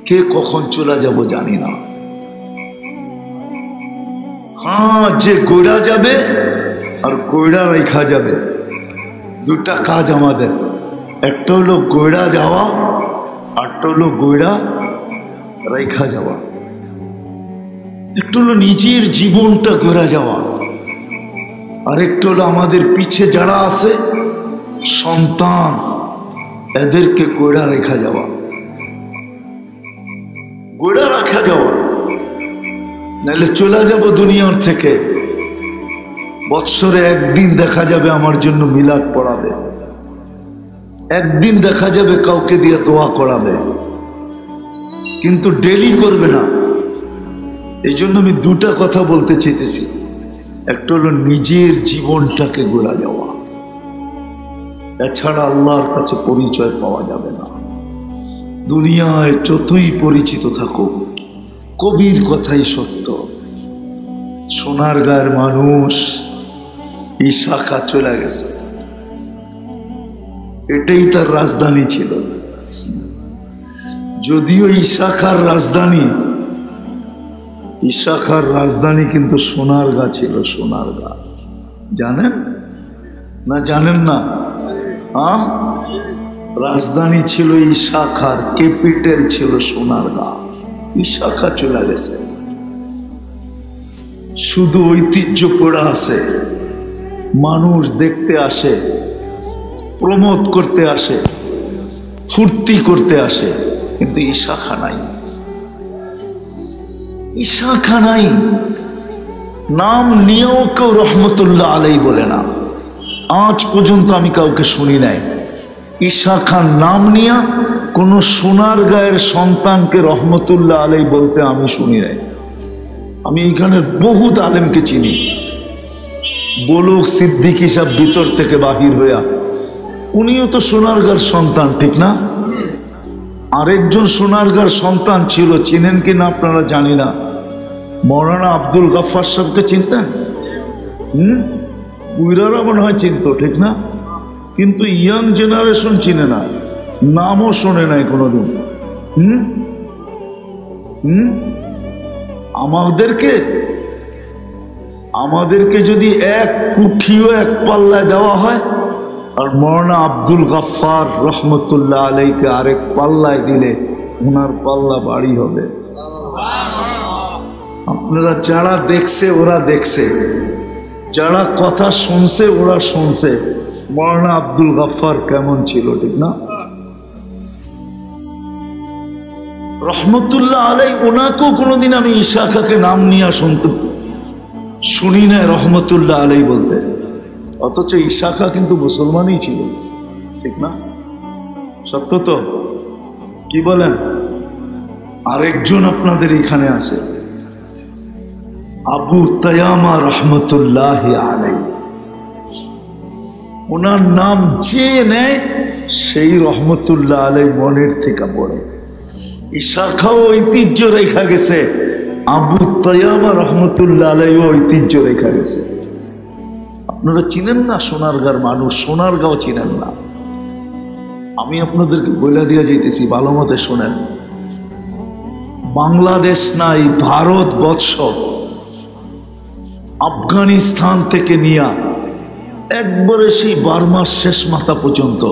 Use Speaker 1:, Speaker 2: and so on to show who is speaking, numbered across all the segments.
Speaker 1: কে কখন চলে যাব জানি না। হ্যাঁ, যে গোড়া যাবে আর গোড়া রেখা যাবে, দুটা কাজ আমাদের। একটা হলো গোড়া যাওয়া, আরটা হলো গোড়া রেখা যাওয়া। একটা হলো নিজের জীবনটা গোড়া যাওয়া, আরেকটা হলো আমাদের পিছে যারা আছে সন্তান, এদেরকে গোড়া রেখা যাওয়া। গোড়া রাখা যাওয়া, নাহলে চলে যাব দুনিয়ার থেকে। বৎসরে একদিন দেখা যাবে আমার জন্য মিলাদ পড়াবে, একদিন দেখা যাবে কাউকে দিয়ে দোয়া করাবে, কিন্তু ডেলি করবে না। এই জন্য আমি দুটা কথা বলতে চাইতেছি। একটা হলো নিজের জীবনটাকে গোড়া যাওয়া, এছাড়া আল্লাহর কাছে পরিচয় পাওয়া যাবে না। দুনিয়ায় যতই পরিচিত থাকুক, কবির কথাই সত্য। সোনারগাঁয়ের মানুষ ইশাখা চলে গেছে, এটাই তার রাজধানী ছিল। যদিও ইশাখার রাজধানী কিন্তু সোনারগাঁ ছিল। সোনারগাঁ জানেন না? জানেন না? হ্যাঁ, রাজধানী ছিল ইশাখার, ক্যাপিটাল ছিল সোনারগাঁ। ইশাখা চলে গেছে, শুধু ঐতিহ্য পড়া আছে। মানুষ দেখতে আসে, প্রমোদ করতে আসে, ফুর্তি করতে আসে, কিন্তু ইশাখা নাই। ইশাখা নাই। নাম নিয়েও কেউ রহমতুল্লাহ আলাই বলে না। আজ পর্যন্ত আমি কাউকে শুনি নাই ইশাখার নাম নিয়ে কোন সোনারগাঁয়ের সন্তানকে রহমতুল্লাহ আলাই বলতে আমি শুনি নাই। আমি এখানের বহুত আলেমকে চিনি। বলুক সিদ্দিকী সাহেব ভিতর থেকে বাহির হইয়া, উনিও তো সোনারগাঁর সন্তান, ঠিক না? আরেকজন সোনারগাঁর সন্তান ছিল, চিনেন কিনা আপনারা জানি না, মৌলানা আব্দুল গফফার সাহেবকে চিনতেন? বুইরারা মনে হয় চিনত, ঠিক না? কিন্তু ইয়াং জেনারেশন চিনে না, নামও শোনে নাই কোনোদিন। আমাদেরকে যদি এক কুঠিও এক পাল্লায় দেওয়া হয়, আর মৌলানা আব্দুল গফফার রহমতুল্লাহ আলাইকে আরেক পাল্লায় দিলে ওনার পাল্লা বাড়ি হবে। আপনারা যারা দেখছে ওরা দেখছে, যারা কথা শুনছে ওরা শুনছে মৌলানা আব্দুল গফফার কেমন ছিল, ঠিক না? রহমতুল্লাহ আলাই, ওনাকেও কোনোদিন আমি ইশাখাকে নাম নিয়ে শুনি না রহমতুল্লাহ আলাই বলতে। অথচ ইশাখা কিন্তু মুসলমানই ছিল, ঠিক না? সত্য তো? কি বলেন? আরেকজন আপনাদের এখানে আছে, আবু তায়ামা রহমতুল্লাহ আলাই। ওনার নাম যে নেয় সেই রহমতুল্লাহ আলাই মনের থেকে পড়ে। ইশাখাও ঐতিহ্য রেখা গেছে, আবু তায়ামা রহমতুল্লাহ আলাইও ঐতিহ্য রেখা গেছে। আপনারা চিনেন না সোনারগাঁর মানুষ? সোনারগাঁও চিনেন না? আমি আপনাদেরকে বলে দিয়ে যাইতেছি, ভালো মতে শোনেন। বাংলাদেশ নাই, ভারতবর্ষ, আফগানিস্তান থেকে নিয়ে একবারে সেই বার্মার শেষ মাথা পর্যন্ত,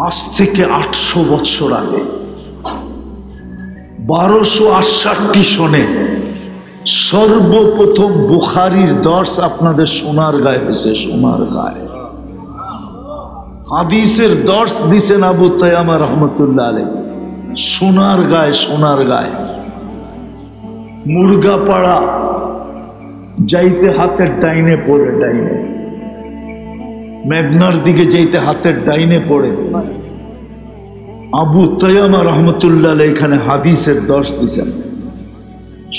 Speaker 1: আজ থেকে 800 বছর আগে 1268 সনে সর্বপ্রথম বুখারীর দর্শ আপনাদের সোনারগাঁয়ে হয়েছে। সোনারগাঁয়ে হাদিসের দর্শ দিছেন আবু তায়ামা রহমতুল্লাহ আলাইহি। সোনারগাঁয়ে মুরগাপাড়া যাইতে হাতের ডাইনে পড়ে, ডাইনে মেঘনার দিকে যাইতে হাতের ডাইনে পড়ে আবু তায়ামা রহমতুল্লাহ আলাইহি এখানে হাদিসের দর্শ দিছেন।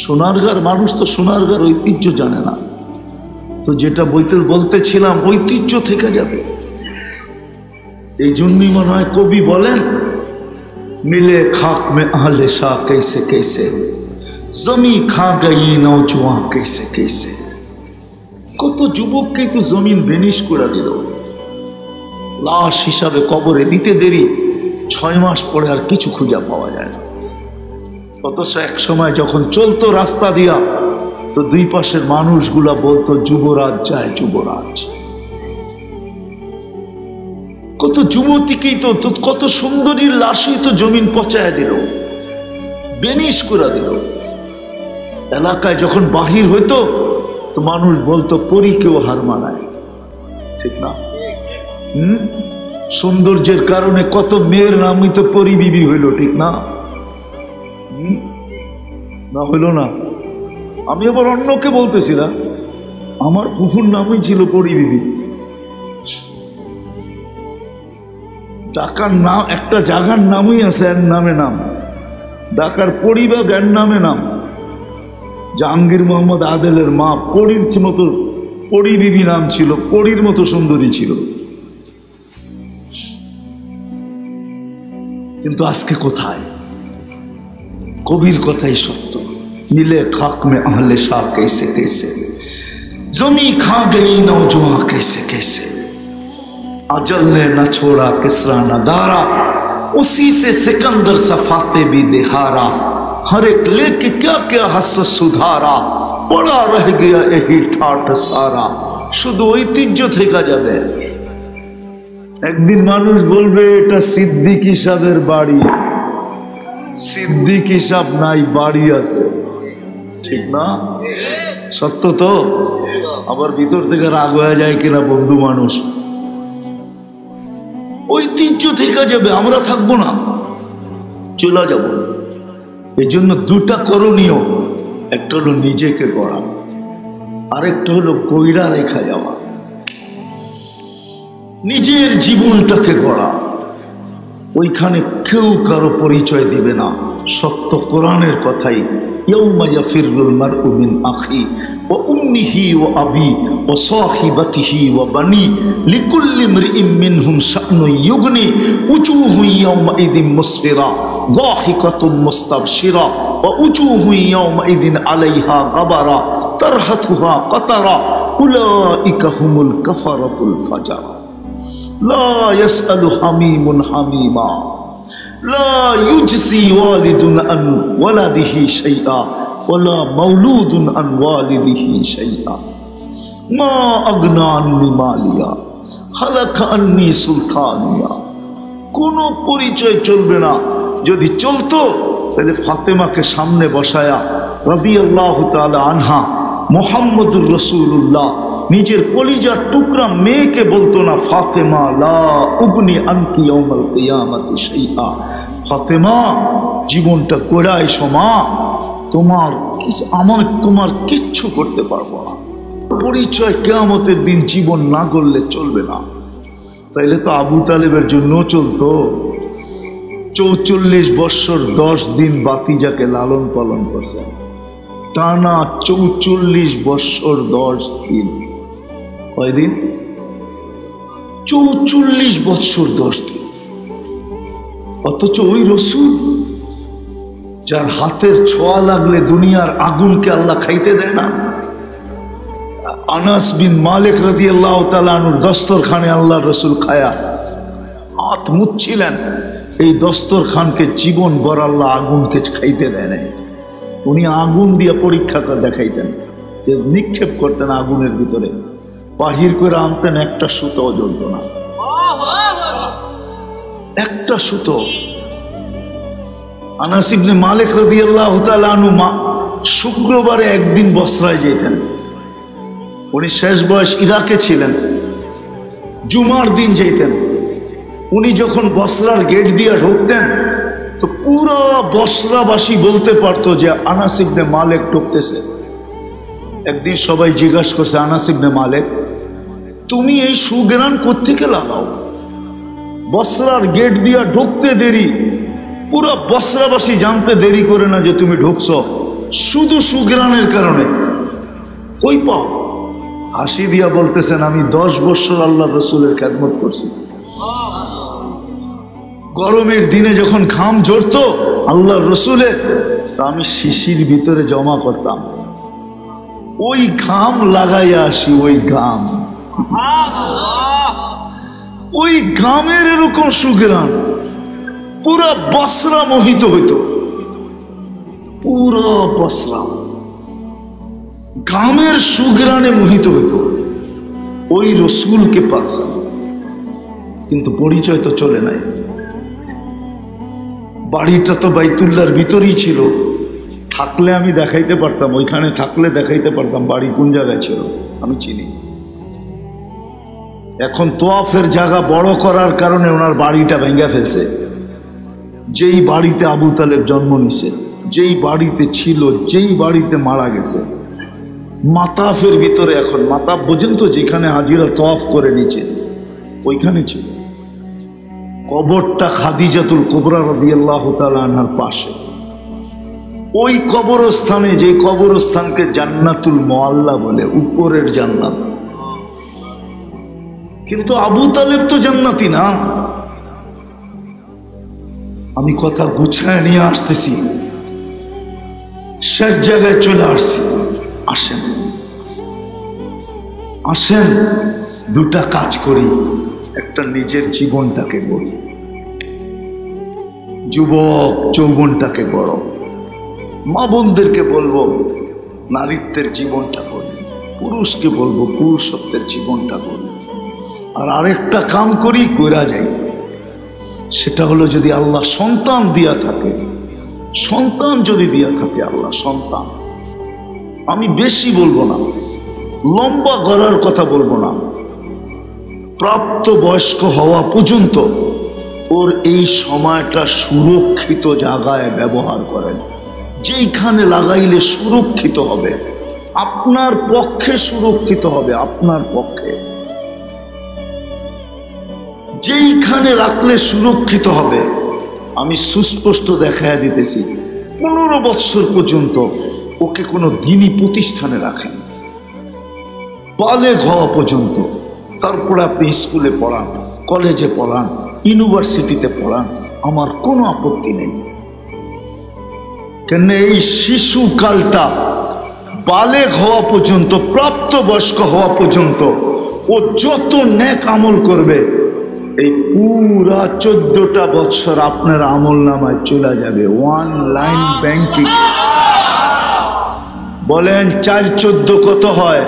Speaker 1: সোনারগাঁর মানুষ তো সোনারগাঁর ঐতিহ্য জানে না, তো যেটা বলতেছিলাম ঐতিহ্য থেকে যাবে। এই জন্যই মনে হয় কবি বলেন, মিলে খাক মে আহলে শাহ कैसे कैसे জমি খা গই নৌজওয়ান कैसे कैसे। কত যুবককে তো জমিন ভেনিশ করে দিল, লাশ হিসাবে কবরে দিতে দেরি, 6 মাস পরে আর কিছু খুঁজে পাওয়া যায় না। অথচ এক সময় যখন চলতো রাস্তা দিয়া, তো দুই পাশের মানুষগুলা বলতো যুবরাজ যায়, যুবরাজ। কত যুবতীকেই তো, কত সুন্দরীর লাশই তো জমিন পচায় দিল, বেনিশ করে দিল। এলাকায় যখন বাহির হইতো তো মানুষ বলতো পরীকেও হার মানায়, ঠিক না? সৌন্দর্যের কারণে কত মেয়ের নামই তো পরি বিবি হইল, ঠিক না? না হইল না? আমি আবার অন্যকে বলতেছি না, আমার ফুফুর নামই ছিল পরি বিবি। ঢাকার নাম, একটা জায়গার নামই আছে এর নামে নাম, ঢাকার পরিবার এর নামে নাম। জাহাঙ্গীর মোহাম্মদ আদেলের মা পরীর মতো, পরি বিবি নাম ছিল, পরীর মতো সুন্দরী ছিল। কিন্তু আজকে কোথায়? কবির কথাই সত্য, মিলে খাক মে আহলে শাহ कैसे कैसे, जमी खा गई नौजवां कैसे कैसे, अजल ने न छोड़ा किसरा न दारा, उसी से सिकंदर सफाते भी दिहारा, हर एक लेके क्या क्या हस सुधारा, पड़ा रह गया यही ठाठ सारा, শুধু ঐতিহ্য থেকে যাবে। একদিন মানুষ বলবে এটা সিদ্দিকী সাহেবের বাড়ি, সিদ্দিকী সাহেব নাই, বাড়ি আছে, ঠিক না? সত্য তো? আবার ভিতর থেকে রাগ হয়ে যায় কিনা বন্ধু মানুষ। ঐতিহ্য থেকে যাবে, আমরা থাকবো না, চলে যাব। এই জন্য দুটা করণীয়, একটা হলো নিজেকে গড়া, আরেকটা হলো কইরা রেখা যাওয়া। নিজের জীবনটাকে গড়া, ওইখানে কেউ কারো পরিচয় দিবে না। সত্য কোরআনের কথাই, ইয়াউমা ইয়াফিরুল মারউ মিন আখি ওয়া উম্মিহি ওয়া আবি ওয়া সাহিবাতিহি ওয়া বানি লিকুল্লি ইমরিইম মিনহুম শা'নুন ইউগনি উজুহু ইয়াউমা ইযিন মুসফিরা যাহিকাতুন মুস্তাবশিরা ওয়া উজুহু ইয়াউমা ইযিন আলাইহা গাবারা তারহাতুহা কাতারা উলাইকা হুমুল কাফারাতুল ফাজারা লা ইয়াসআলু হামিমুন হামিমা লা ইউজসি ওয়ালিদুন আন ওয়ালাদিহি শাইআ ওয়ালা মাওলুদুন আন ওয়ালিদিহি শাইআ মা আগনা আন্নি মালিয়া খালাকা আন্নি সুলতানিয়া। কোনো পরিচয় চলবে না। যদি চলতো তাহলে ফাতেমাকে সামনে বসায়া রাদিয়াল্লাহু তাআলা আনহা, মুহাম্মদুর রাসূলুল্লাহ নিজের কলিজার টুকরা মেয়েকে বলতো না, ফাতেমা লা উগনি আনকি ইয়াউমাল কিয়ামাতি শাইআ, ফাতেমা জীবনটা কোরাই সমা, তোমার কিচ্ছু করতে পারবো না। পরিচয় কিয়ামতের দিন জীবন না করলে চলবে না। তাইলে তো আবু তালেবের জন্য চলতো। 44 বৎসর 10 দিন বাতিজাকে লালন পালন করছেন, টানা 44 বৎসর 10 দিন। কয়দিন? 44 বৎসর 10 দিন। অথচ ওই রসুল, যার হাতের ছোঁয়া লাগলে দুনিয়ার আগুনকে আল্লাহ খাইতে দেয় না। আনাস বিন মালিক রাদিয়াল্লাহু তাআলা আনহুর দস্তরখানে আল্লাহ রসুল খায়া হাত মুছছিলেন, এই দস্তরখানকে জীবন ভর আল্লাহ আগুনকে খাইতে দেয় নাই। উনি আগুন দিয়ে পরীক্ষা করে দেখাইতেন, যে নিক্ষেপ করতেন আগুনের ভিতরে, বাহির করে আনতেন, একটা সুতো জ্বলত না, একটা সুতো। আনাস ইবনে মালিক রাদিয়াল্লাহু তাআলা আনহু শুক্রবারে একদিন বসরায় যেতেন। উনি শেষ বয়স ইরাকে ছিলেন, জুমার দিন যেতেন। উনি যখন বসরার গেট দিয়ে ঢুকতেন তো পুরো বসরাবাসী বলতে পারতো যে আনাস ইবনে মালিক ঢুকতেছে। একদিন সবাই জিজ্ঞাসা করছে, আনাস ইবনে মালিক, তুমি এই সুগ্রাণ কোত্থেকে লাগাও? বসরার গেট দিয়া ঢুকতে দেরি, পুরো বসরাবাসী জানতে দেরি করে না যে তুমি ঢুকছ, শুধু সুগ্রাণের কারণে। কই পাও? হাসি দিয়া বলতেছেন, আমি 10 বছর আল্লাহ রসুলের খেদমত করছি। গরমের দিনে যখন ঘাম ঝরতো আল্লাহ রসুলের, আমি শিশির ভিতরে জমা করতাম, ওই ঘাম লাগাইয়া আসি। ওই ঘাম, ওই ঘামের এরকম সুগ্রাণ। পুরা বসরা মোহিত হইত, পুরো বসরা গামের সুগ্রানে মোহিত হইত ওই রসুলকে পাক। কিন্তু পরিচয় তো চলে নাই। বাড়িটা তো বাইতুল্লাহর ভিতরেই ছিল, থাকলে আমি দেখাইতে পারতাম, ওইখানে থাকলে দেখাইতে পারতাম বাড়ি কোন জায়গায় ছিল, আমি চিনি। এখন তোয়াফের জায়গা বড় করার কারণে ওনার বাড়িটা ভেঙে ফেলছে। যেই বাড়িতে আবু তালেব জন্ম নিছে, যেই বাড়িতে ছিল, যেই বাড়িতে মারা গেছে, মাতাফের ভিতরে, এখন মাতাফ বোঝেন তো, যেখানে হাজিরা তোয়াফ করে নিচে, ওইখানে ছিল কবরটা খাদিজাতুল কুবরা রাদিয়াল্লাহু তাআলা আনহার পাশে। ওই কবরস্থানে, যে কবরস্থানকে জান্নাতুল মুআল্লা বলে, উপরের জান্নাত। কিন্তু আবু তালেব তো জান্নাতি না। আমি কথা গুছায় নিয়ে আসতেছি, শেষ জায়গায় চলে আসছি। আসেন আসেন, দুটা কাজ করি, একটা নিজের জীবনটাকে গড়ি, যুবক যৌবনটাকে গড়। মা বোনদেরকে বলবো নারীত্বের জীবনটা গড়ি, পুরুষকে বলবো পুরুষত্বের জীবনটা গড়ি। আর আরেকটা কাম করি, কইরা যাই, সেটা হলো যদি আল্লাহ সন্তান দিয়া থাকে, সন্তান যদি দিয়া থাকে আল্লাহ সন্তান, আমি বেশি বলবো না, লম্বা গড়ার কথা বলবো না, প্রাপ্ত বয়স্ক হওয়া পর্যন্ত ওর এই সময়টা সুরক্ষিত জায়গায় ব্যবহার করেন। যেইখানে লাগাইলে সুরক্ষিত হবে, আপনার পক্ষে সুরক্ষিত হবে, আপনার পক্ষে যেইখানে রাখলে সুরক্ষিত হবে। আমি সুস্পষ্ট দেখায় দিতেছি, 15 বছর পর্যন্ত ওকে কোনো দিনই প্রতিষ্ঠানে রাখেন, বালেগ হওয়া পর্যন্ত। তারপরে আপনি স্কুলে পড়ান, কলেজে পড়ান, ইউনিভার্সিটিতে পড়ান, আমার কোনো আপত্তি নেই। কেন এই শিশুকালটা বালেগ হওয়া পর্যন্ত, প্রাপ্তবয়স্ক হওয়া পর্যন্ত ও যত নেক আমল করবে, এই পুরা 14টা বছর আপনার আমল নামায় চলে যাবে। Online banking. বলেন 4-14 কত হয়?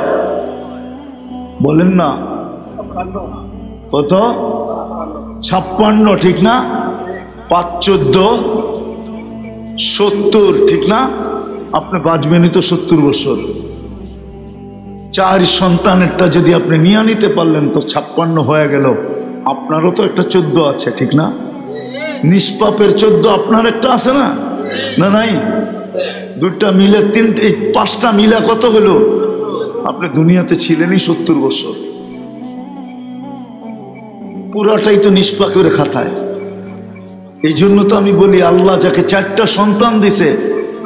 Speaker 1: বলেন না কত? 56, ঠিক না? 5-14 70, ঠিক না? আপনি বাঁচবেনই তো 70 বছর। 4 সন্তানেরটা যদি আপনি নিয়ে নিতে পারলেন তো 56 হয়ে গেল। আপনারও তো একটা 14 আছে, ঠিক না? নিষ্পাপের 14 আপনার একটা আছে না? না নাই? দুটা মিলে 5টা মিলে কত হলো? আপনি দুনিয়াতে ছিলেনই 70 বছর, পুরাটাই তো নিষ্পাপের খাতায়। এই জন্য তো আমি বলি, আল্লাহ যাকে 4টা সন্তান দিছে,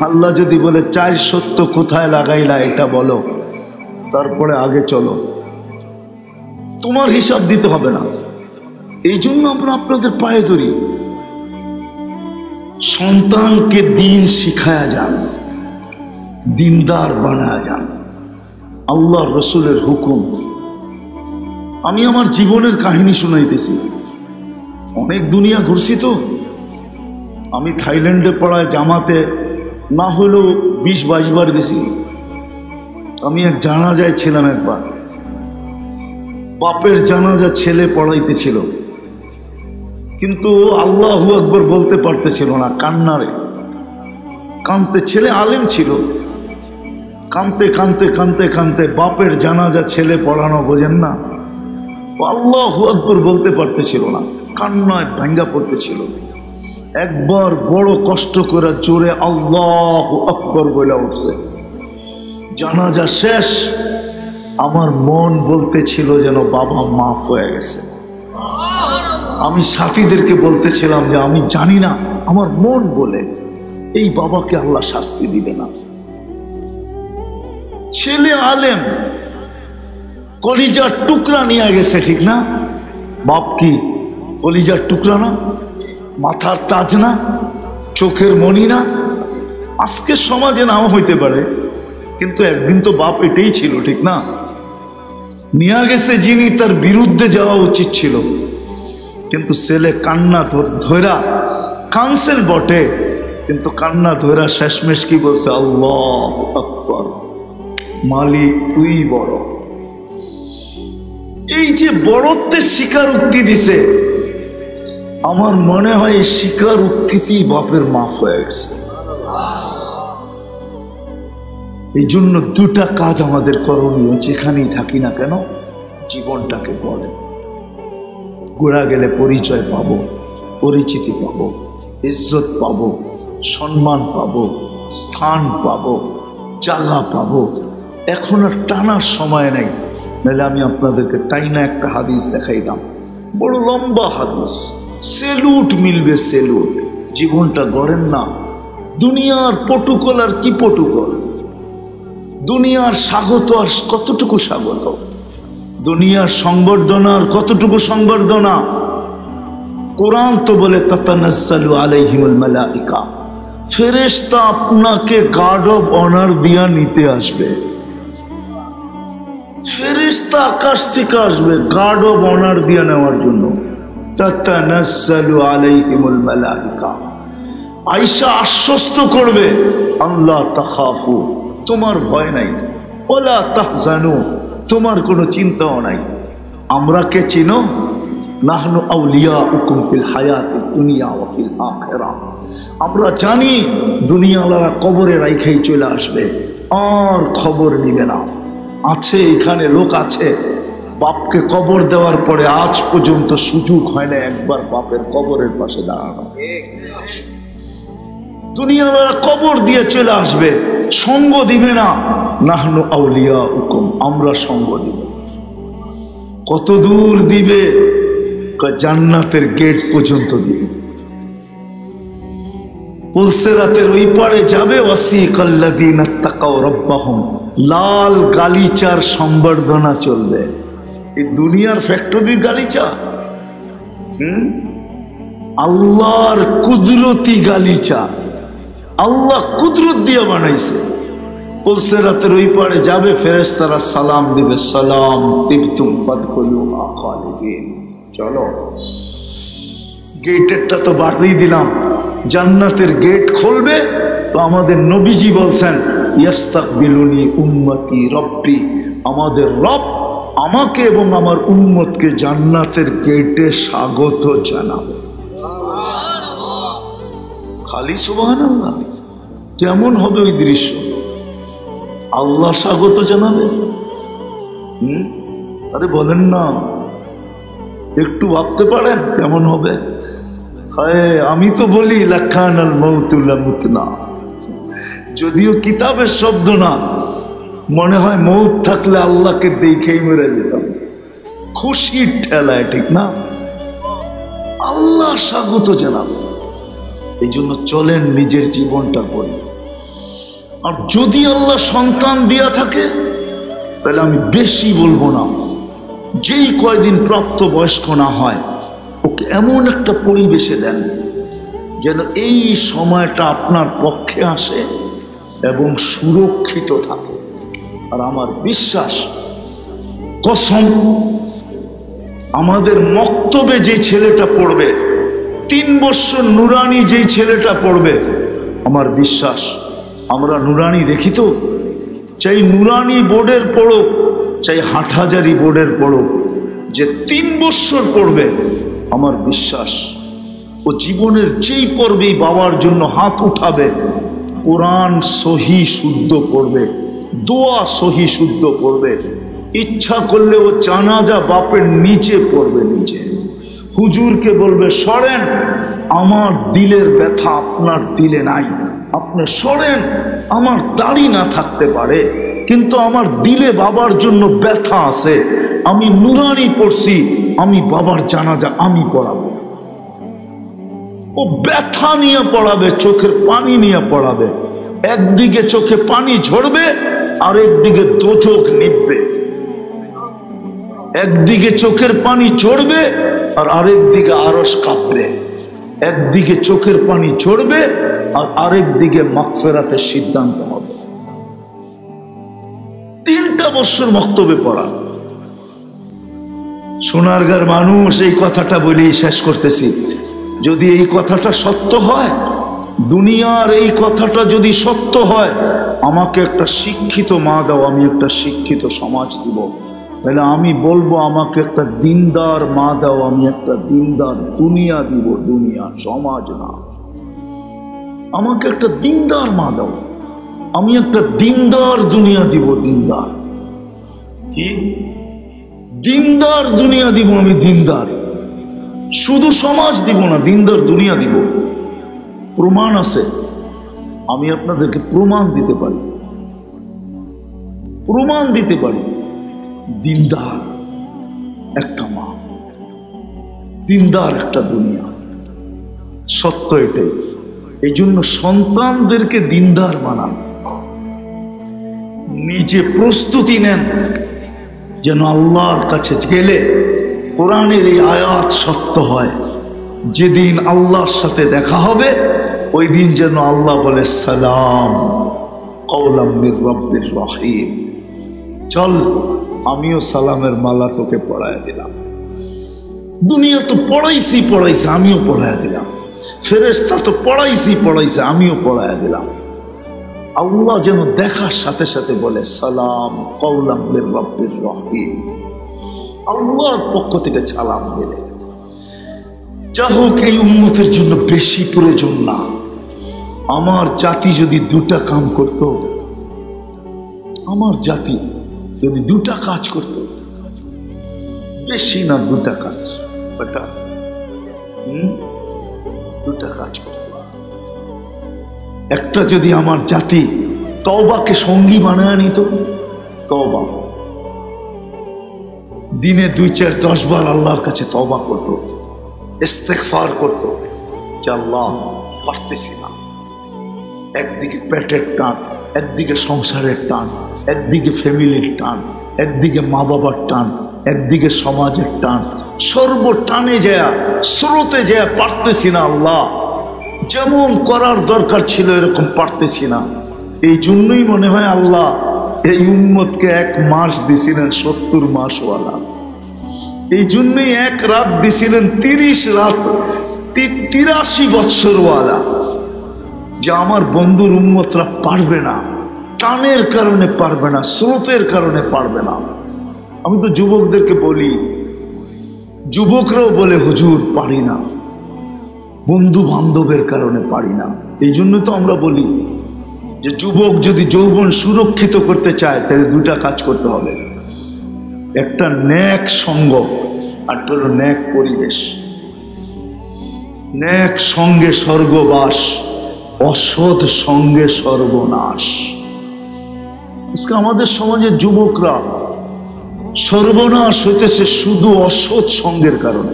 Speaker 1: আল্লাহ যদি বলে 4 সত্য কোথায় লাগাইলা এটা বলো, তারপরে আগে চলো, তোমার হিসাব দিতে হবে না। এই জন্য আমরা আপনাদের পায়ে ধরি, সন্তানকে দিন শিখায়া যান, দিনদার বানায়া যান, আল্লাহ রসুলের হুকুম। আমি আমার জীবনের কাহিনী শুনাইতেছি, অনেক দুনিয়া ঘুরছি তো। আমি থাইল্যান্ডে পড়ায় জামাতে না হলেও 20-22 বার গেছি। আমি এক জানাজায় ছিলাম একবার, বাপের জানাজা ছেলে পড়াইতেছিল, কিন্তু আল্লাহু আকবার বলতে পারতেছিল না, কান্নারে কানতে। ছেলে আলেম ছিল, কানতে কানতে কানতে কানতে বাপের জানাজা ছেলে পড়ানো, বোঝেন না, আল্লাহু আকবার বলতে পারতেছিল না, কান্নায় ভাঙ্গা পড়তেছিল। একবার বড় কষ্ট করে জোরে আল্লাহু আকবার বলে উঠছে। জানাজা শেষ, আমার মন বলতেছিল যেন বাবা মাফ হয়ে গেছে। আমি সাথীদেরকে বলতেছিলাম যে আমি জানি না, আমার মন বলে এই বাবাকে আল্লাহ শাস্তি দিবে না। ছেলে আলেম, কলিজার টুকরা নিয়ে গেছে, ঠিক না? বাপ কি কলিজার টুকরা না? মাথার তাজ না? চোখের মণি না? আজকে সমাজে নাও হইতে পারে, কিন্তু একদিন তো বাপ এটাই ছিল, ঠিক না? নিয়ে গেছে যিনি, তার বিরুদ্ধে যাওয়া উচিত ছিল, কিন্তু ছেলে কান্না ধৈরা কানছেন বটে, কিন্তু কান্না ধরা শেষমেশ কি বলছে? আল্লাহু আকবার, মালিক তুই বড়। এই যে বড়ত্বের স্বীকারোক্তি দিছে, আমার মনে হয় এই স্বীকারোক্তিতেই বাপের মাফ হয়ে গেছে। এই জন্য দুটা কাজ আমাদের করণীয়, যেখানেই থাকি না কেন জীবনটাকে বলে। গোড়া গেলে পরিচয় পাবো, পরিচিতি পাবো, ইজ্জত পাবো, সম্মান পাবো, স্থান পাবো, জায়গা পাবো। এখন আর টানার সময় নেই, নাহলে আমি আপনাদেরকে টাইনা একটা হাদিস দেখাইতাম, বড় লম্বা হাদিস, সেলুট মিলবে সেলুট। জীবনটা গড়েন না। দুনিয়ার পটুকল আর কি পটুকল, দুনিয়ার স্বাগত আর কতটুকু স্বাগত, দুনিয়ার সংবর্ধনা আর কতটুকু সংবর্ধনা। কোরআন তো বলে তাতানাজ্জালু আলাইহিমুল মালাইকা, ফেরেশতা আপনাকে গার্ড অফ অনার দিয়া নিতে আসবে। ফেরেশতা আকাশ থেকে আসবে গার্ড অফ অনার দিয়া নেওয়ার জন্য। তাতানাজ্জালু আলাইহিমুল মালাইকা, আয়েশা আশ্বস্ত করবে, আল্লাহ তাখাফু, তোমার ভয় নাই, ওয়ালা তাহজানু, তোমার কোনো চিন্তাও নাই। আমরা কে চিনো? নাহনু আউলিয়াউকুম ফিল হায়াতিদ দুনিয়া ওয়া ফিল আখিরাহ। আমরা জানি দুনিয়াওয়ালারা কবরে রাইখাই চলে আসবে, আর খবর নিবে না। আছে এখানে লোক আছে, বাপকে কবর দেওয়ার পরে আজ পর্যন্ত সুযোগ হয় না একবার বাপের কবরের পাশে দাঁড়ানো। দুনিয়াওয়ালারা কবর দিয়ে চলে আসবে, সঙ্গ দিবে না। নাহনু আউলিয়াউকুম, আমরা সঙ্গ দিব। কত দূর দিবে? জান্নাতের গেট পর্যন্ত দিবে। পুলসিরাতের ওই পারে যাবে, ওয়াসিকাল্লাযীনা তাকাউ রাব্বাহুম, লাল গালিচার সম্বর্ধনা চলবে। এই দুনিয়ার ফ্যাক্টরির গালিচা, আল্লাহর কুদরতি গালিচা, আল্লাহ কুদরত দিয়ে বানাইছে। পুলসিরাতের ওই পারে যাবে, ফেরেশতারা সালাম দিবে, সালাম তিবতুম ফাদখুলুহা খালিদিন। চলো, গেটেরটা তো বাড়িয়ে দিলাম, জান্নাতের গেট খুলবে। তো আমাদের নবীজি বলছেন, ইয়াস্তাকবিলুনি উম্মতি রব্বি, আমাদের রব আমাকে এবং আমার উম্মতকে জান্নাতের গেটে স্বাগত জানাবে। খালি সুবহানাল্লাহ, কেমন হবে ওই দৃশ্য? আল্লাহ স্বাগত জানাবে। আরে বলেন না, একটু ভাবতে পারেন কেমন হবে? হায়, আমি তো বলি লাকানাল মাউতু লামুতনা, যদিও কিতাবের শব্দ না, মনে হয় মৌত থাকলে আল্লাহকে দেখেই মরে যেতাম, খুশির ঠেলায়, ঠিক না? আল্লাহ স্বাগত জানাবে। এই জন্য চলেন নিজের জীবনটা করি। আর যদি আল্লাহ সন্তান দিয়া থাকে, তাহলে আমি বেশি বলবো না, যেই কয়দিন প্রাপ্ত বয়স্ক না হয়, ওকে এমন একটা পরিবেশে দেন যেন এই সময়টা আপনার পক্ষে আসে এবং সুরক্ষিত থাকে। আর আমার বিশ্বাস, কসম, আমাদের মক্তবে যে ছেলেটা পড়বে, 3 বছর নুরানি যেই ছেলেটা পড়বে, আমার বিশ্বাস, আমরা নুরানি দেখি তো, চাই নুরানি বোর্ডের পড়ুক, চাই হাটহাজারি বোর্ডের পড়ুক, যে 3 বছর পড়বে, আমার বিশ্বাস ও জীবনের যেই পর্বেই বাবার জন্য হাত উঠাবে, কোরআন সহি শুদ্ধ পড়বে, দোয়া সহি শুদ্ধ পড়বে। ইচ্ছা করলে ও জানাজা বাপের নিচে পড়বে, নিচে। হুজুরকে বলবে, সরেন, আমার দিলের ব্যথা আপনার দিলে নাই, আপনি সরেন। আমার দাড়ি না থাকতে পারে, কিন্তু আমার দিলে বাবার জন্য ব্যথা আছে, আমি নুরানি পড়ছি, আমি বাবার জানাজা আমি পড়াবো। ও ব্যথা নিয়ে পড়াবে, চোখের পানি নিয়ে পড়াবে। একদিকে চোখে পানি ঝরবে, আর একদিকে দোজখ নিববে। একদিকে চোখের পানি ঝরবে, আর আরেক দিকে আরশ কাঁপবে। একদিকে চোখের পানি ঝরবে, আর আরেক দিকে মাগফিরাতের সিদ্ধান্ত হবে। 3টা বছর মক্তবে পড়া। সোনারগাঁর মানুষ, এই কথাটা বলেই শেষ করতেছি, যদি এই কথাটা সত্য হয়, দুনিয়ার এই কথাটা যদি সত্য হয়, আমাকে একটা শিক্ষিত মা দাও, আমি একটা শিক্ষিত সমাজ দিব। তাহলে আমি বলবো আমাকে একটা দিনদার মা দাও, আমি একটা দিনদার দুনিয়া দিব, দুনিয়া সমাজ না। আমাকে একটা দিনদার মা দাও, আমি একটা দিনদার দুনিয়া দিব, দিনদার। কি দিনদার দুনিয়া দিব আমি, দিনদার। শুধু সমাজ দিব না, দিনদার দুনিয়া দিব। প্রমাণ আছে, আমি আপনাদেরকে প্রমাণ দিতে পারি, প্রমাণ দিতে পারি। দিনদার একটা মা, দিনদার একটা দুনিয়া, সত্য এটাই। এই জন্য সন্তানদেরকে দিনদার বানান, নিজে প্রস্তুতি নেন যেন আল্লাহর কাছে গেলে কোরআনের এই আয়াত সত্য হয়। যেদিন আল্লাহর সাথে দেখা হবে ওই দিন যেন আল্লাহ বলে সালাম কওলাম মির রাব্বির রহিম। চল, আমিও সালামের মালা তোকে পড়ায় দিলাম। দুনিয়া তো পড়াইছি, আমিও পড়ায় দিলাম। ফেরেশতা তো পড়াইছে, আমিও পড়ায় দিলাম। আল্লাহ যেন দেখার সাথে সাথে বলে সালাম কওলাম মির রাব্বির রহিম। আল্লাহর পক্ষ থেকে সালাম দিলে। যা হোক, এই উম্মতের জন্য বেশি প্রয়োজন না। আমার জাতি যদি দুটা কাম করত, আমার জাতি যদি দুটা কাজ করত, বেশি না, দুটা কাজ, দুটা কাজ করত। একটা যদি আমার জাতি তওবাকে সঙ্গী বানায় নিত, তওবা দিনে 2-4-10 বার আল্লাহর কাছে তওবা করত, ইস্তেগফার করত যে আল্লাহ পারতেছি না। একদিকে পেটের টান, একদিকে সংসারের টান, একদিকে ফ্যামিলির টান, একদিকে মা বাবার টান, একদিকে সমাজের টান, সর্বটানে যায় স্রোতে যায় পারতেছি না আল্লাহ, যেমন করার দরকার ছিল এরকম পারতেছি না। এই জন্যই মনে হয় আল্লাহ এই উম্মতকে 1 মাস দিছিলেন 70 মাসওয়ালা। এই জন্যই 1 রাত দিছিলেন 30 রাত 83 বৎসরওয়ালা, যে আমার বন্ধুর উম্মতরা পারবে না, টানের কারণে পারবে না, স্রোতের কারণে পারবে না। আমি তো যুবকদেরকে বলি, যুবকরাও বলে হুজুর পারি না, বন্ধু বান্ধবের কারণে পারি না। এই জন্য তো আমরা বলি যে যুবক যদি যৌবন সুরক্ষিত করতে চায় তাহলে দুটা কাজ করতে হবে, একটা নেক সঙ্গ আর হলো নেক পরিবেশ। নেক সঙ্গে স্বর্গবাস, অসৎ সঙ্গে সর্বনাশ। আজকে আমাদের সমাজের যুবকরা সর্বনাশ হইতেছে শুধু অসৎ সঙ্গের কারণে।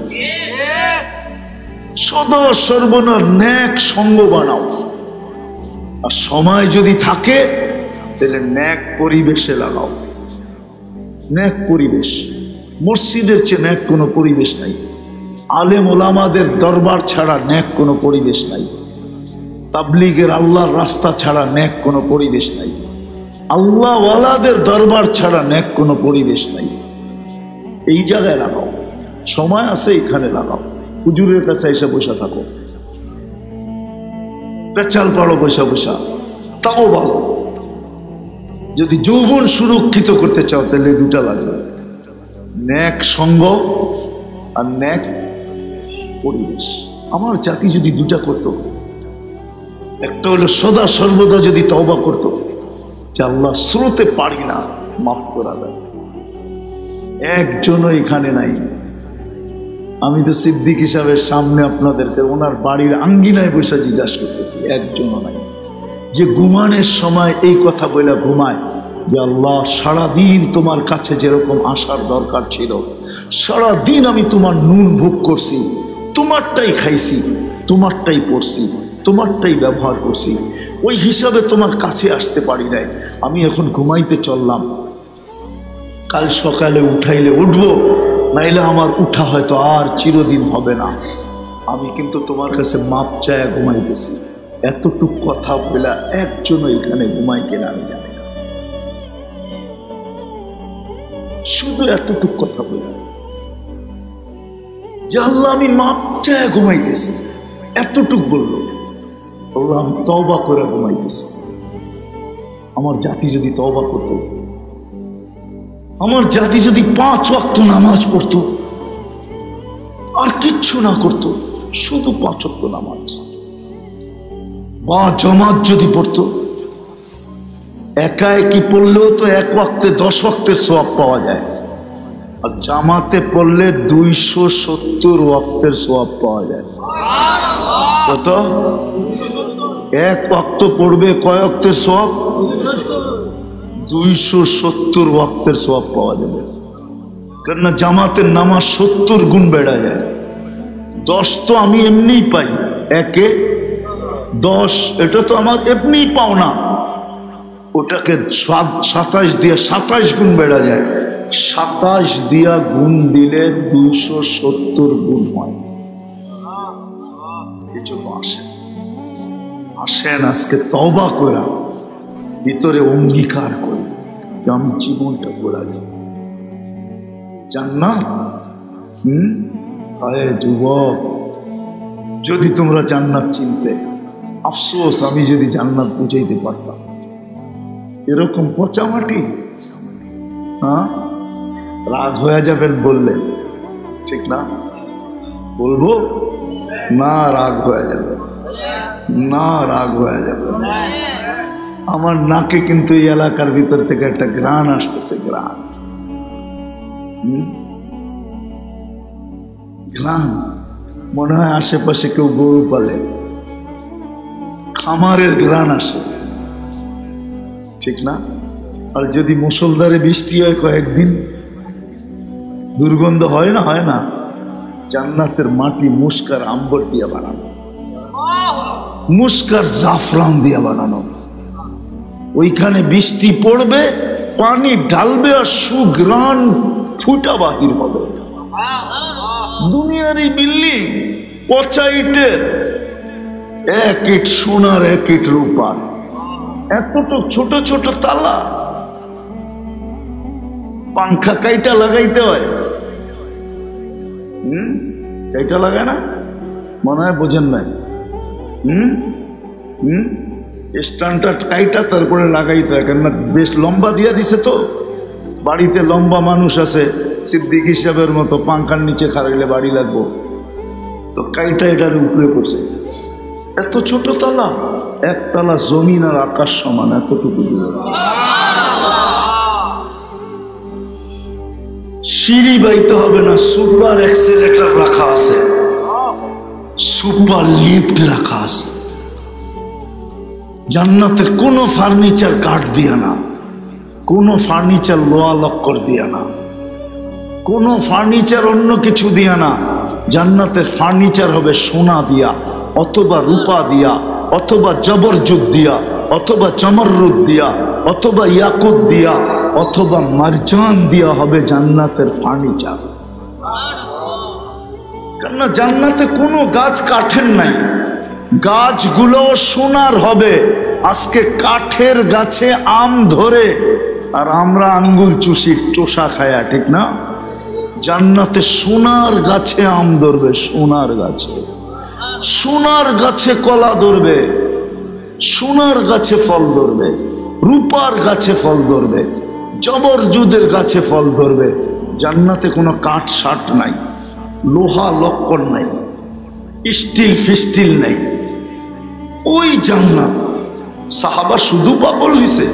Speaker 1: সদা সর্বনাশ, নেক সঙ্গ বানাও। আর সময় যদি থাকে তাহলে নেক পরিবেশে লাগাও। নেক পরিবেশ, মসজিদের চেয়ে নেক কোনো পরিবেশ নাই। আলেম ওলামাদের দরবার ছাড়া নেক কোনো পরিবেশ নাই। তাবলীগের আল্লাহর রাস্তা ছাড়া নেক কোনো পরিবেশ নাই। আল্লাহ ওয়ালাদের দরবার ছাড়া নেক কোনো পরিবেশ নাই। এই জায়গায় লাগাও, সময় আছে এখানে লাগাও। হুজুরের কাছে এসে বসে থাকো, পেচাল পাড়ো বসা বসা, তাও ভালো। যদি যৌবন সুরক্ষিত করতে চাও তাহলে দুটা লাগবে, নেক সঙ্গ আর নেক পরিবেশ। আমার জাতি যদি দুটা করতো, একটা হলো সদা সর্বদা যদি তওবা করতো যে আল্লাহ স্রোতে পারি না, মাফ করা দেয়। একজনও এখানে নাই। আমি তো সিদ্দিক সাহেবের সামনে আপনাদেরকে ওনার বাড়ির আঙ্গিনায় বসে জিজ্ঞাসা করতেছি, একজনও নাই যে ঘুমানোর সময় এই কথা বলে ঘুমায় যে আল্লাহ সারাদিন তোমার কাছে যেরকম আসার দরকার ছিল, সারাদিন আমি তোমার নুন ভোগ করছি, তোমারটাই খাইছি, তোমারটাই পড়ছি, তোমারটাই ব্যবহার করছি, ওই হিসাবে তোমার কাছে আসতে পারি নাই। আমি এখন ঘুমাইতে চললাম, কাল সকালে উঠাইলে উঠবো, নাইলে আমার উঠা হয়তো আর চিরদিন হবে না। আমি কিন্তু তোমার কাছে মাপ চায় ঘুমাইতেছি। এতটুক কথা বলে একজনও এখানে ঘুমাই কিনা আমি জানি না। শুধু এতটুক কথা বলে যে আল্লাহ আমি মাপ চায় ঘুমাইতেছি, এতটুক বললো, বললো আমি তওবা করে ঘুমাইতেছি। আমার জাতি যদি তওবা করতো, আমার জাতি যদি 5 ওয়াক্ত নামাজ পড়তো, আর কিচ্ছু না করতো, শুধু 5 ওয়াক্ত নামাজ বা জামাত যদি পড়তো, একা একই পড়লেও তো 1 ওয়াক্তে 10 ওয়াক্তের সওয়াব পাওয়া যায়, আর জামাতে পড়লে 270 ওয়াক্তের সওয়াব পাওয়া যায়। কত? 1 ওয়াক্ত পড়বে কয় ওয়াক্তের সওয়াব? 270 ওয়াক্তের সওয়াব পাওয়া যাবে। কেননা জামাতের নামাজ 70 গুণ বেড়া যায়। 10 তো আমি এমনিই পাই, 1 এ 10, এটা তো আমার এমনিই পাও না, ওটাকে 27 দিয়ে 27 গুণ বেড়া যায়। 27 দিয়া গুণ দিলে 270 গুণ হয়। এই জন্য আসেন আজকে তওবা করা, ভিতরে অঙ্গীকার করি যে আমি জীবনটা গড়া যাব জান্নাত। আরে যুবক, যদি তোমরা জান্নাত চিনতে, আফসোস আমি যদি জান্নাত বুঝাইতে পারতাম। এরকম পচা মাটি, হ্যাঁ, রাগ হয়ে যাবেন বললে, ঠিক না? বলবো না, রাগ হয়ে যাবে না, রাগ হয়ে যাবে। আমার নাকে কিন্তু এই এলাকার ভিতর থেকে একটা ঘ্রাণ আসতেছে, ঘ্রাণ, ঘ্রাণ। মনে হয় আশেপাশে কেউ গরু পালে, খামারের ঘ্রাণ আসে, ঠিক না? আর যদি মুষলধারে বৃষ্টি হয় কয়েকদিন, দুর্গন্ধ হয় না? হয় না? জান্নাতের মাটি মুস্কার আম্বর দিয়ে বানানো, মুস্কার জাফরান দিয়ে বানানো। ওইখানে বৃষ্টি পড়বে, পানি ঢালবে, আর সুঘ্রাণ ফুটা বাহির হবে। দুনিয়ার এই বিল্ডিং পচা ইটের, 1 ইট সোনার 1 ইট রূপার, এতটুক ছোট ছোট তালা, পাংখা কাইটা লাগাইতে হয়। কাইটা লাগায় না? মনে হয় বোঝেন নাই। স্ট্যান্ডটা কাইটা তারপরে লাগাইতে হয়, কেননা বেশ লম্বা দিয়া দিছে তো। বাড়িতে লম্বা মানুষ আছে, সিদ্দিক হিসাবের মতো, পাংখার নিচে খারাইলে বাড়ি লাগবো, তো কাইটা এটার উপরে করছে। এত ছোট তালা, 1 তালা জমিন আর আকাশ সমান, এতটুকু। সিঁড়ি বাইতে হবে না, সুপার এক্সেলেটর রাখা আছে, সুপার লিফট রাখা আছে। জান্নাতের কোনো ফার্নিচার কাঠ দিয়া না, কোনো ফার্নিচার লোহা লক্কর দিয়া না, কোনো ফার্নিচার অন্য কিছু দিয়া না। জান্নাতের ফার্নিচার হবে সোনা দিয়া, অথবা রূপা দিয়া, অথবা জবরজুদ দিয়া, অথবা চমররুদ দিয়া, অথবা ইয়াকুত দিয়া, অথবা মারজান দিয়া হবে জান্নাতের ফার্নিচার। কেননা জান্নাতে কোনো গাছ কাঠের নাই, গাছগুলো সোনার হবে। আজকে কাঠের গাছে আম ধরে আর আমরা আঙ্গুল চুষি, চোষা খায়া, ঠিক না? জান্নাতে সোনার গাছে আম ধরবে, সোনার গাছে, সোনার গাছে কলা ধরবে, সোনার গাছে ফল ধরবে, রূপার গাছে ফল ধরবে, জবরজুদের গাছে ফল ধরবে। জান্নাতে কোনো কাঠ সাট নাই, লোহা লক্কর নাই, স্টিল ফিস্টিল নাই। ওই জান্নাত। সাহাবা শুধু পাগল হইছে।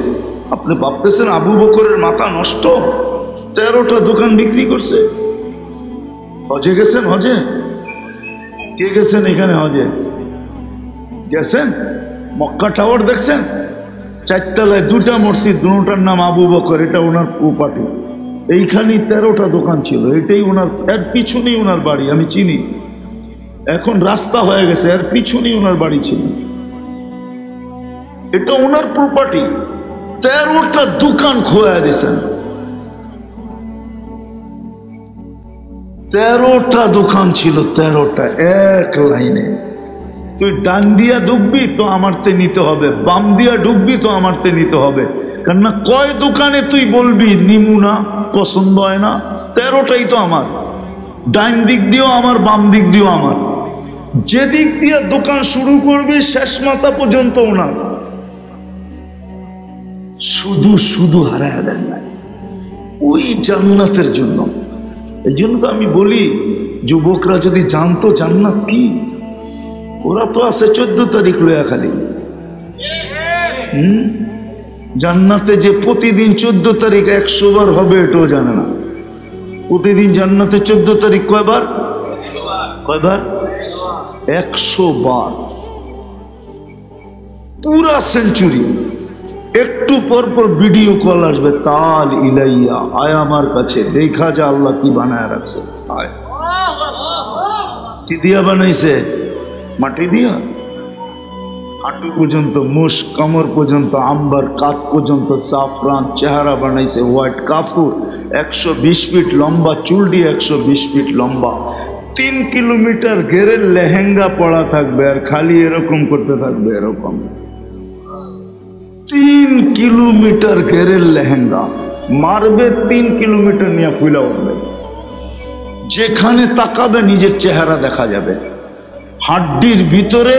Speaker 1: আপনি ভাবতেছেন আবু বকরের মাথা নষ্ট, 13টা দোকান বিক্রি করছে। হজে গেছেন? হজে কে গেছেন? এখানে হজে গেছেন? মক্কা টাওয়ার দেখছেন? 4 তলায় 2টা মসজিদ, দুটার নাম আবু বকর, এটা ওনার প্রপার্টি। এইখানেই 13টা দোকান ছিল, এটাই ওনার। এর পিছনেই ওনার বাড়ি, আমি চিনি। এখন রাস্তা হয়ে গেছে, এর পিছনেই ওনার বাড়ি ছিল। এটা ওনার প্রপার্টি। 13টা দোকান খোয়া দিয়েছেন, 13টা দোকান ছিল, 13টা এক লাইনে। তুই ডান দিয়া ঢুকবি তো আমারতে নিতে হবে, বাম দিয়া ঢুকবি তো আমারতে নিতে হবে। কেননা কয় দোকানে তুই বলবি নিমু না, পছন্দ হয় না? 13টাই তো আমার, ডান দিক দিয়েও আমার, বাম দিক দিয়েও আমার। যেদিক দিয়ে দোকান শুরু করবি শেষ মাথা পর্যন্ত না, শুধু শুধু হারায় দেন নাই ওই জান্নাতের জন্য। এই জন্য তো আমি বলি যুবকরা যদি জানতো জান্নাত কি, ওরা তো আছে 14 তারিখ লয়া খালি। জান্নাতে যে প্রতিদিন 14 তারিখ 100 বার হবে এটাও জানে না। প্রতিদিন জান্নাতে 14 তারিখ কয়বার? 100 বার, পুরা সেঞ্চুরি। একটু পর পর ভিডিও কল আসবে, তাল ইলাইয়া আয় আমার কাছে, দেখা যা আল্লাহ কি বানায় রাখছে। আয় কি দিয়া বানাইছে? মাটি দিয়া। হাঁটু পর্যন্ত মুশ, কমর পর্যন্ত আম্বার, কাত পর্যন্ত সাফরান, চেহারা বানাইছে হোয়াইট কাফুর, 120 ফিট লম্বা চুল দিয়ে 120 ফিট লম্বা, 3 কিলোমিটার ঘেরের লেহেঙ্গা পড়া থাকবে আর খালি এরকম করতে থাকবে, এরকম 3 কিলোমিটার ঘেরের লেহেঙ্গা মারবে, 3 কিলোমিটার নিয়ে ফুলা উঠবে। যেখানে তাকাবে নিজের চেহারা দেখা যাবে, হাড্ডির ভিতরে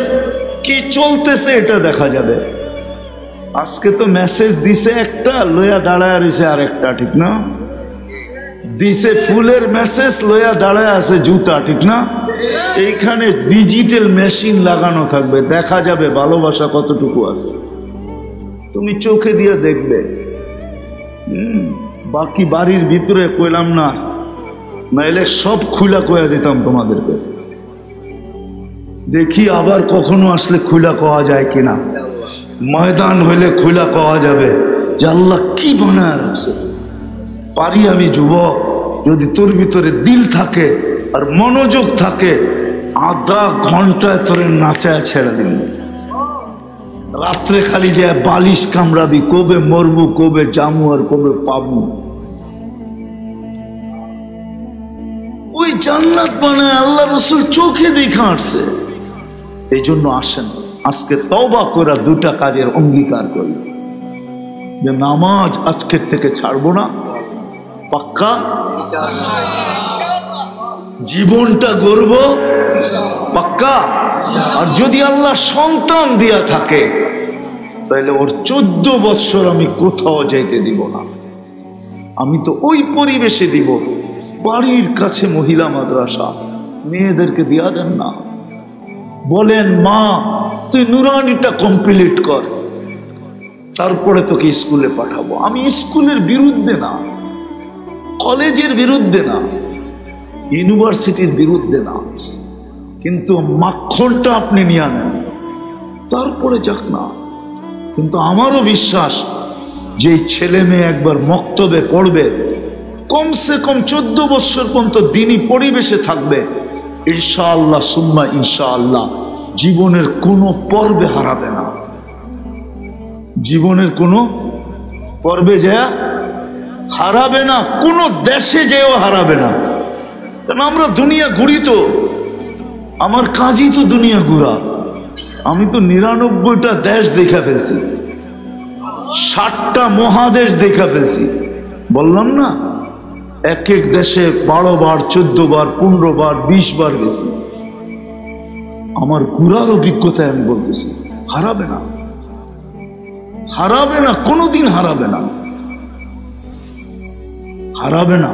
Speaker 1: কি চলতেছে এটা দেখা যাবে। আজকে তো মেসেজ দিছে একটা, লইয়া দাঁড়ায় রয়েছে আর একটা, ঠিক না? দিছে ফুলের মেসেজ, লইয়া দাঁড়ায় আছে জুতা, ঠিক না? এইখানে ডিজিটাল মেশিন লাগানো থাকবে, দেখা যাবে ভালোবাসা কতটুকু আছে, তুমি চোখে দিয়ে দেখবে। বাকি বাড়ির ভিতরে কইলাম না, নাইলে সব খুলা কয়া দিতাম তোমাদেরকে। দেখি আবার কখনো আসলে খুলা কওয়া যায় কিনা, ময়দান হইলে খুলা কওয়া যাবে যে আল্লাহ কি বানায় রাখছে। পারি আমি যুবক, যদি তোর ভিতরে দিল থাকে আর মনোযোগ থাকে, আধা ঘন্টায় তোরে নাচায় ছেড়ে দিন। রাত্রে খালি যে বালিশ কামড়াবি, কবে মরবু, কবে জামু আর কবে পাবো। ওই জান্নাত বানায় আল্লাহ রসুল চোখে দেখা আসছে। এই জন্য আসেন আজকে তওবা করে 2টা কাজের অঙ্গীকার করি, যে নামাজ আজকের থেকে ছাড়বো না, পাক্কা। জীবনটা গড়ব পাক্কা। আর যদি আল্লাহ সন্তান দিয়া থাকে তাহলে ওর 14 বছর আমি কোথাও যাইতে দিব না। আমি তো ওই পরিবেশে দিব, বাড়ির কাছে মহিলা মাদ্রাসা, মেয়েদেরকে দিয়া দেন না। বলেন মা তুই নুরানিটা কমপ্লিট কর, তারপরে তোকে স্কুলে পাঠাবো। আমি স্কুলের বিরুদ্ধে না, কলেজের বিরুদ্ধে না, ইউনিভার্সিটির বিরুদ্ধে না, কিন্তু মাখনটা আপনি নিয়ে নেন, তারপরে যাক না। কিন্তু আমারও বিশ্বাস যে ছেলে মেয়ে একবার মক্তবে পড়বে, কমসে কম 14 বছর পর্যন্ত দিনী পরিবেশে থাকবে, ইনশাআল্লাহ সুম্মা ইনশাআল্লাহ জীবনের কোনো পর্বে হারাবে না। জীবনের কোনো পর্বে যায় হারাবে না, কোনো দেশে যেও হারাবে না। কারণ আমরা দুনিয়া ঘুরি, তো আমার কাজই তো দুনিয়া ঘুরা। আমি তো 99টা দেশ দেখা ফেলছি, 60টা মহাদেশ দেখা ফেলছি। বললাম না, এক এক দেশে 12 বার 14 বার 15 বার 20 বার গেছি। আমার ঘুরার অভিজ্ঞতায় আমি বলতেছি, হারাবে না, হারাবে না, কোনোদিন হারাবে না, হারাবে না।